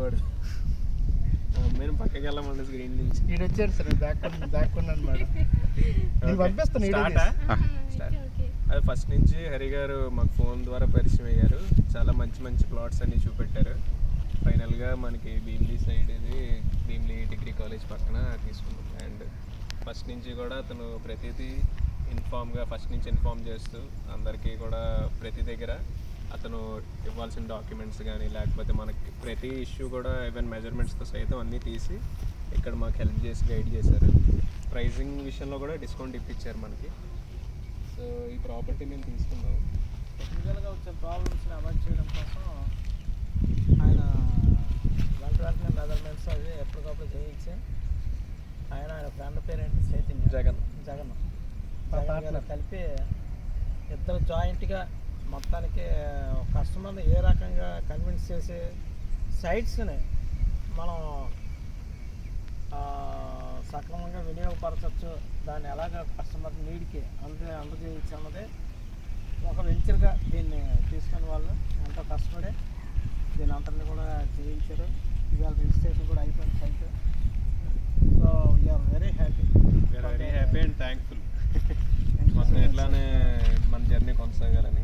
వాడు. మేము పక్కకి వెళ్ళమండి స్క్రీన్ నుంచి. ఈడు వచ్చారు సార్, దాక్కున్నాను మేడం. నేను పంపిస్తాను. అది ఫస్ట్ నుంచి హరి గారు మాకు ఫోన్ ద్వారా పరిచయం అయ్యారు. చాలా మంచి మంచి ప్లాట్స్ అన్ని చూపెట్టారు. ఫైనల్గా మనకి భీమిలీ సైడ్ ఇది భీమిలీ డిగ్రీ కాలేజ్ పక్కన తీసుకున్నాం. అండ్ ఫస్ట్ నుంచి కూడా అతను ప్రతిదీ ఫస్ట్ నుంచి ఇన్ఫామ్ చేస్తూ అందరికీ కూడా ప్రతి దగ్గర అతను ఇవ్వాల్సిన డాక్యుమెంట్స్ కానీ లేకపోతే మనకి ప్రతి ఇష్యూ కూడా ఈవెన్ మెజర్మెంట్స్తో సైతం అన్నీ తీసి ఇక్కడ మాకు హెల్ప్ చేసి గైడ్ చేశారు. ప్రైజింగ్ విషయంలో కూడా డిస్కౌంట్ ఇప్పించారు మనకి. సో ఈ ప్రాపర్టీ మేము తీసుకున్నాం. టెక్నికల్గా వచ్చే ప్రాబ్లమ్స్ని అవాయిడ్ చేయడం కోసం ఆయన వెంటనే మెజర్మెంట్స్ అవి ఎప్పటికప్పుడు చేయించి ఆయన ఫ్రెండ్ పేరేంటి చైతన్య జగన్ కలిపి ఇద్దరు జాయింట్గా మొత్తానికి కస్టమర్ని ఏ రకంగా కన్విన్స్ చేసి సైట్స్ని మనం సక్రమంగా వినియోగపరచవచ్చు, దాన్ని ఎలాగ కస్టమర్ నీడ్కి అందజేయచ్చు అన్నది ఒక వెంచర్గా దీన్ని తీసుకునే వాళ్ళు ఎంతో కష్టపడి దీని అంతటిని కూడా చేయించారు. ఇవాళ రిజిస్ట్రేషన్ కూడా అయిపోయింది site. So we are very happy and thankful. మొత్తం ఎట్లానే మన జర్నీ కొనసాగాలని